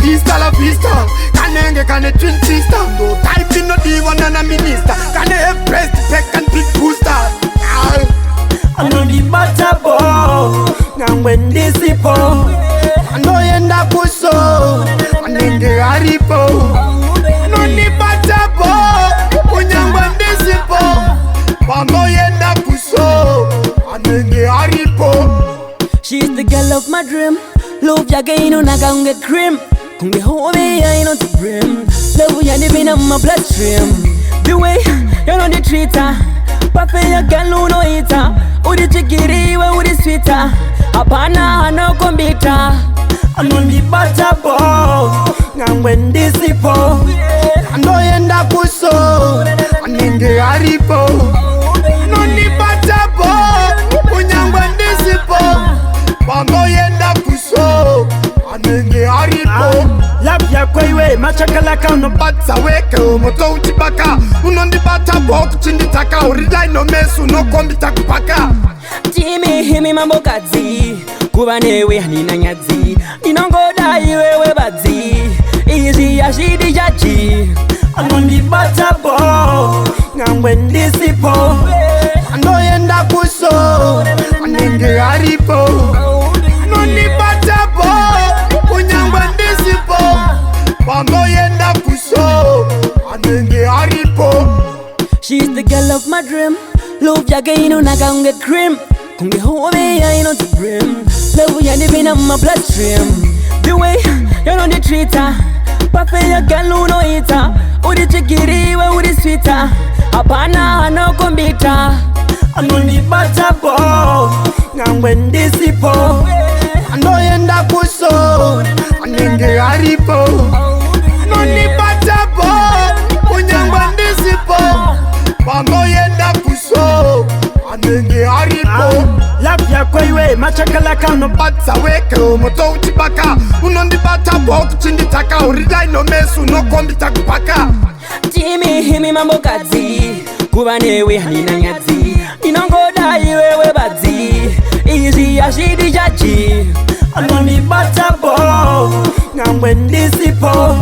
vista la vista. Kanenge kane twin sister. No type in no diva and a minister. Kane have breast, peck and big booster. I know the butter ball. Now when this is ball, I know you end up so. Kanenge haripo. No the butter ball. Unyang when this is ball. I know you end up so. Kanenge haripo. She's the girl of my dream. Love ya gain on a gang get cream. Kung be home, I know the brim. Love ya living in my bloodstream. The way you know the treater. Papa ya girl who no eater. Who the chickiri, who the sweeter. Apana no kombita. I'm on the butter ball. And when this is ball, I know you end up so. Kanenge haripo. No the butter ball. Unyang when this is ball. Bambo yenda puso Anenge haripo love ya kwewe machakalaka no batsa weke moto utibaka Unondi bata boku chinditaka Uridai no mesu no kombita kupaka Jimmy himi mambo kazi Kuba newe hanina nyazi Inongoda iwewe bazi Easy ya shidi jaji Anondi bata bo Ngambwendi sipo Ando yenda puso Anenge haripo Noni bata bo Unyangwa ndisipo Bambo yenda puso Anenge haripo. She's the girl of my dream. Love ya gain on a gang get cream. Kung be home, I know the brim. Love ya living in my bloodstream. The way you know the treater. Papa ya girl who no eater. Who the chickiri, who the sweeter. Apana no kombita. I'm on the butter ball. And when this is ball, I know you end up so. Anenge haripo. No ni butter ball. Unyangwa ndisipo. Bambo yenda puso Anenge haripo. love ya kwewe machakalaka no batsa weke moto utibaka Unondi bata boku chinditaka Uridai no mesu no kombita kupaka Jimmy himi mambo kazi Kuba newe hanina nyazi Inongoda iwewe bazi Easy ya shidi jaji Anoni bata bo Ngambwendi sipo